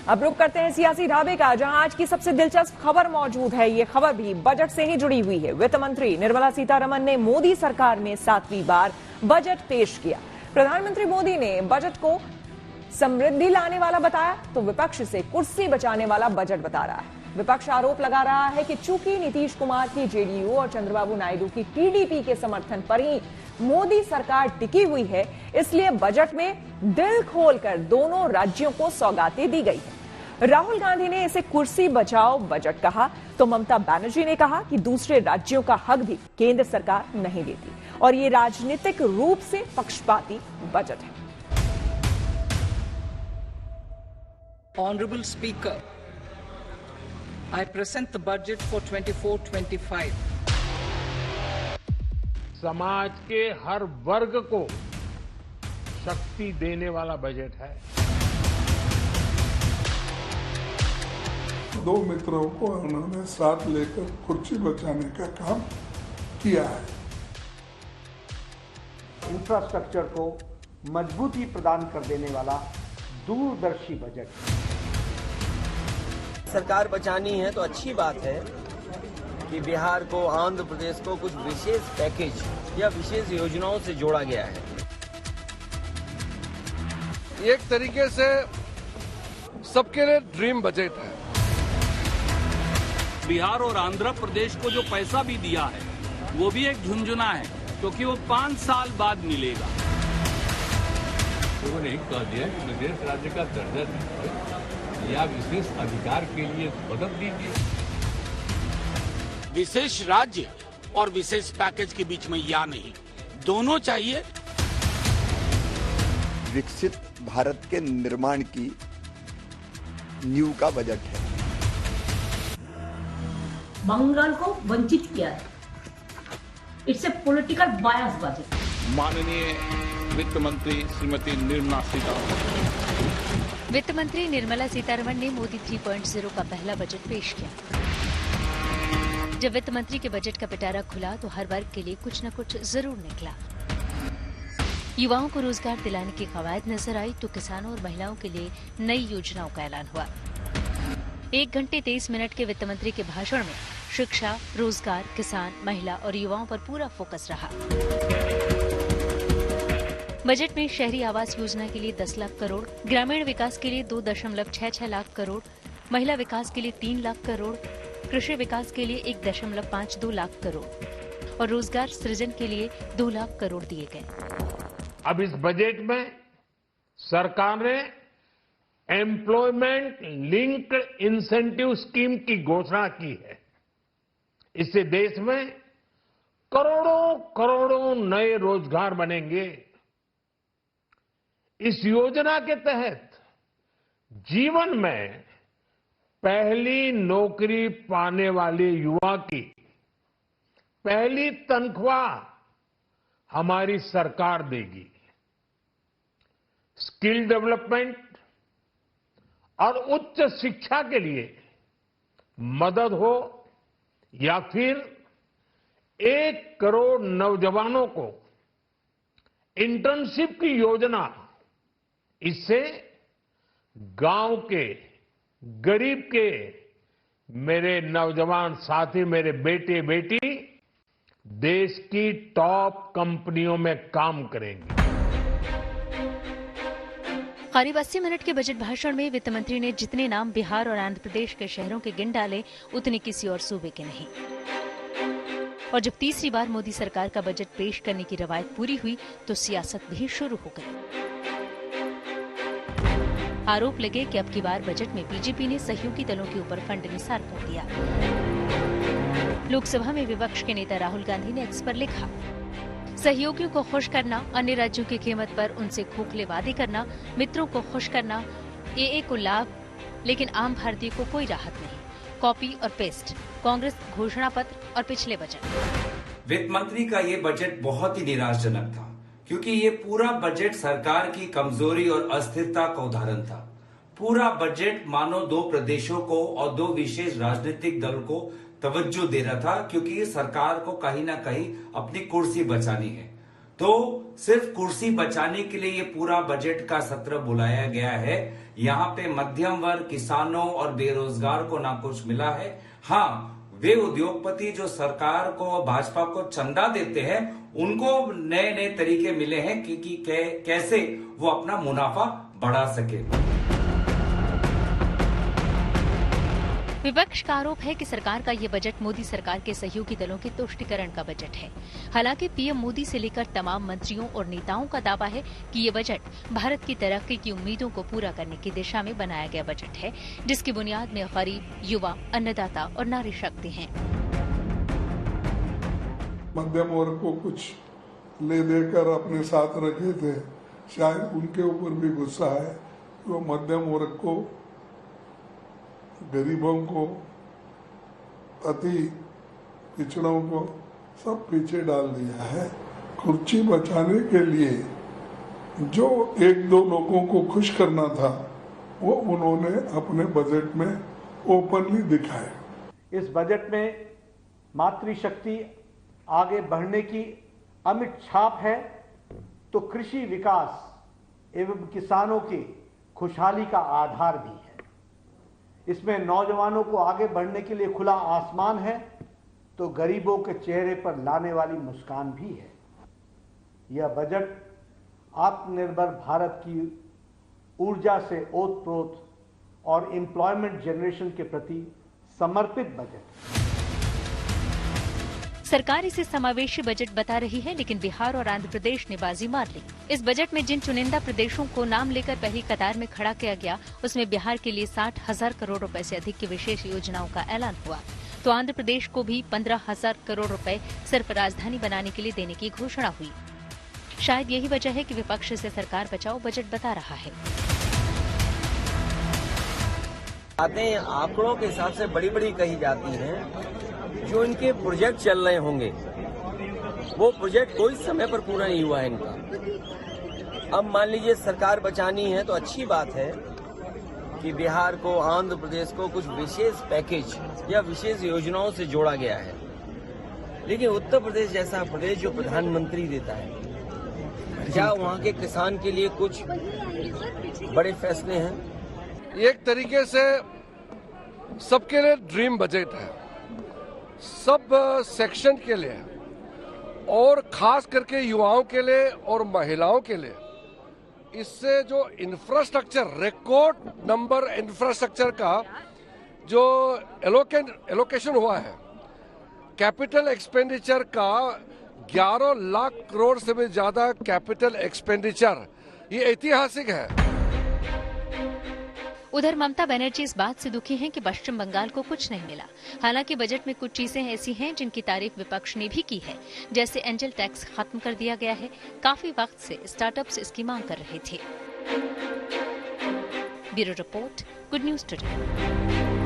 अब रुक करते हैं सियासी ढाबे का, जहां आज की सबसे दिलचस्प खबर मौजूद है। ये खबर भी बजट से ही जुड़ी हुई है। वित्त मंत्री निर्मला सीतारमण ने मोदी सरकार में 7वीं बार बजट पेश किया। प्रधानमंत्री मोदी ने बजट को समृद्धि लाने वाला बताया तो विपक्ष से कुर्सी बचाने वाला बजट बता रहा है। विपक्ष आरोप लगा रहा है कि चूंकि नीतीश कुमार की जेडीयू और चंद्रबाबू नायडू की टीडीपी के समर्थन पर ही मोदी सरकार टिकी हुई है, इसलिए बजट में दिल खोलकर दोनों राज्यों को सौगातें दी गई है। राहुल गांधी ने इसे कुर्सी बचाओ बजट कहा तो ममता बनर्जी ने कहा कि दूसरे राज्यों का हक भी केंद्र सरकार नहीं देती और ये राजनीतिक रूप से पक्षपाती बजट है। Honorable Speaker, I present the budget for 24-25. समाज के हर वर्ग को शक्ति देने वाला बजट है। दो मित्रों को उन्होंने साथ लेकर कुर्सी बचाने का काम किया है। इंफ्रास्ट्रक्चर को मजबूती प्रदान कर देने वाला दूरदर्शी बजट। सरकार बचानी है तो अच्छी बात है कि बिहार को, आंध्र प्रदेश को कुछ विशेष पैकेज या विशेष योजनाओं से जोड़ा गया है। एक तरीके से सबके लिए ड्रीम बजट है। बिहार और आंध्र प्रदेश को जो पैसा भी दिया है वो भी एक झुंझुना है, क्योंकि वो 5 साल बाद मिलेगा। लोगों ने कह दिया कि विशेष राज्य का दर्जा दीजिए या विशेष अधिकार के लिए मदद दीजिए। विशेष राज्य और विशेष पैकेज के बीच में या नहीं, दोनों चाहिए। विकसित भारत के निर्माण की नींव का बजट है। बंगाल को वंचित किया है। It's a political bias budget. माननीय वित्त मंत्री श्रीमती निर्मला सीतारमण। वित्त मंत्री निर्मला सीतारमण ने मोदी 3.0 का पहला बजट पेश किया। जब वित्त मंत्री के बजट का पिटारा खुला तो हर वर्ग के लिए कुछ न कुछ जरूर निकला। युवाओं को रोजगार दिलाने की कवायद नजर आई तो किसानों और महिलाओं के लिए नई योजनाओं का ऐलान हुआ। 1 घंटे 23 मिनट के वित्त मंत्री के भाषण में शिक्षा, रोजगार, किसान, महिला और युवाओं पर पूरा फोकस रहा। बजट में शहरी आवास योजना के लिए 10 लाख करोड़, ग्रामीण विकास के लिए 2.66 लाख करोड़, महिला विकास के लिए 3 लाख करोड़, कृषि विकास के लिए 1.52 लाख करोड़ और रोजगार सृजन के लिए 2 लाख करोड़ दिए गए। अब इस बजट में सरकार ने एम्प्लॉयमेंट लिंक्ड इंसेंटिव स्कीम की घोषणा की है। इससे देश में करोड़ों करोड़ों नए रोजगार बनेंगे। इस योजना के तहत जीवन में पहली नौकरी पाने वाले युवा की पहली तनख्वाह हमारी सरकार देगी। स्किल डेवलपमेंट और उच्च शिक्षा के लिए मदद हो या फिर 1 करोड़ नौजवानों को इंटर्नशिप की योजना, इससे गांव के, गरीब के मेरे नौजवान साथी, मेरे बेटे बेटी देश की टॉप कंपनियों में काम करेंगे। करीब 80 मिनट के बजट भाषण में वित्त मंत्री ने जितने नाम बिहार और आंध्र प्रदेश के शहरों के गिन डाले उतने किसी और सूबे के नहीं। और जब तीसरी बार मोदी सरकार का बजट पेश करने की रवायत पूरी हुई तो सियासत भी शुरू हो गई। आरोप लगे कि अब की बार बजट में बीजेपी ने सहयोगी दलों के ऊपर फंड निसार कर दिया। लोकसभा में विपक्ष के नेता राहुल गांधी ने एक्स पर लिखा, सहयोगियों को खुश करना, अन्य राज्यों की कीमत पर उनसे खोखले वादे करना, मित्रों को खुश करना, एए को लाभ, लेकिन आम भारतीय को कोई राहत नहीं। कॉपी और पेस्ट, कांग्रेस घोषणा पत्र और पिछले बजट। वित्त मंत्री का ये बजट बहुत ही निराशाजनक था, क्योंकि ये पूरा बजट सरकार की कमजोरी और अस्थिरता का उदाहरण था। पूरा बजट मानो 2 प्रदेशों को और 2 विशेष राजनीतिक दल को तवज्जो दे रहा था, क्योंकि सरकार को कहीं ना कहीं अपनी कुर्सी बचानी है। तो सिर्फ कुर्सी बचाने के लिए ये पूरा बजट का सत्र बुलाया गया है। यहाँ पे मध्यम वर्ग, किसानों और बेरोजगार को ना कुछ मिला है। हाँ, वे उद्योगपति जो सरकार को, भाजपा को चंदा देते हैं, उनको नए नए तरीके मिले हैं कि कैसे वो अपना मुनाफा बढ़ा सके। विपक्ष का आरोप है कि सरकार का ये बजट मोदी सरकार के सहयोगी दलों के तुष्टीकरण का बजट है। हालांकि पीएम मोदी से लेकर तमाम मंत्रियों और नेताओं का दावा है कि ये बजट भारत की तरक्की की उम्मीदों को पूरा करने की दिशा में बनाया गया बजट है, जिसकी बुनियाद में गरीब, युवा, अन्नदाता और नारी शक्ति हैं। मध्यम वर्ग को कुछ ले देकर अपने साथ रखे थे, शायद उनके ऊपर भी गुस्सा है। वो मध्यम वर्ग को, गरीबों को, अति पिछड़ों को सब पीछे डाल दिया है। कुर्सी बचाने के लिए जो एक दो लोगों को खुश करना था, वो उन्होंने अपने बजट में ओपनली दिखाया। इस बजट में मातृशक्ति आगे बढ़ने की अमिट छाप है, तो कृषि विकास एवं किसानों की खुशहाली का आधार भी है। इसमें नौजवानों को आगे बढ़ने के लिए खुला आसमान है, तो गरीबों के चेहरे पर लाने वाली मुस्कान भी है। यह बजट आत्मनिर्भर भारत की ऊर्जा से ओतप्रोत और एम्प्लॉयमेंट जनरेशन के प्रति समर्पित बजट। सरकार इसे समावेशी बजट बता रही है, लेकिन बिहार और आंध्र प्रदेश ने बाजी मार ली। इस बजट में जिन चुनिंदा प्रदेशों को नाम लेकर पहली कतार में खड़ा किया गया, उसमें बिहार के लिए 60,000 करोड़ रुपए से अधिक की विशेष योजनाओं का ऐलान हुआ, तो आंध्र प्रदेश को भी 15,000 करोड़ रुपए सिर्फ राजधानी बनाने के लिए देने की घोषणा हुई। शायद यही वजह है कि विपक्ष इसे सरकार बचाओ बजट बता रहा है। बातें आंकड़ों के हिसाब से बड़ी बड़ी कही जाती हैं। जो इनके प्रोजेक्ट चल रहे होंगे, वो प्रोजेक्ट कोई समय पर पूरा नहीं हुआ है इनका। अब मान लीजिए सरकार बचानी है, तो अच्छी बात है कि बिहार को, आंध्र प्रदेश को कुछ विशेष पैकेज या विशेष योजनाओं से जोड़ा गया है। लेकिन उत्तर प्रदेश जैसा प्रदेश जो प्रधानमंत्री देता है, क्या वहाँ के किसान के लिए कुछ बड़े फैसले हैं? एक तरीके से सबके लिए ड्रीम बजट है, सब सेक्शन के लिए, और खास करके युवाओं के लिए और महिलाओं के लिए। इससे जो इंफ्रास्ट्रक्चर, रिकॉर्ड नंबर इंफ्रास्ट्रक्चर का जो एलोकेशन हुआ है, कैपिटल एक्सपेंडिचर का 11 लाख करोड़ से भी ज्यादा कैपिटल एक्सपेंडिचर, ये ऐतिहासिक है। उधर ममता बनर्जी इस बात से दुखी हैं कि पश्चिम बंगाल को कुछ नहीं मिला। हालांकि बजट में कुछ चीजें ऐसी हैं जिनकी तारीफ विपक्ष ने भी की है, जैसे एंजल टैक्स खत्म कर दिया गया है। काफी वक्त से स्टार्टअप्स इसकी मांग कर रहे थे। Bureau report, good news today.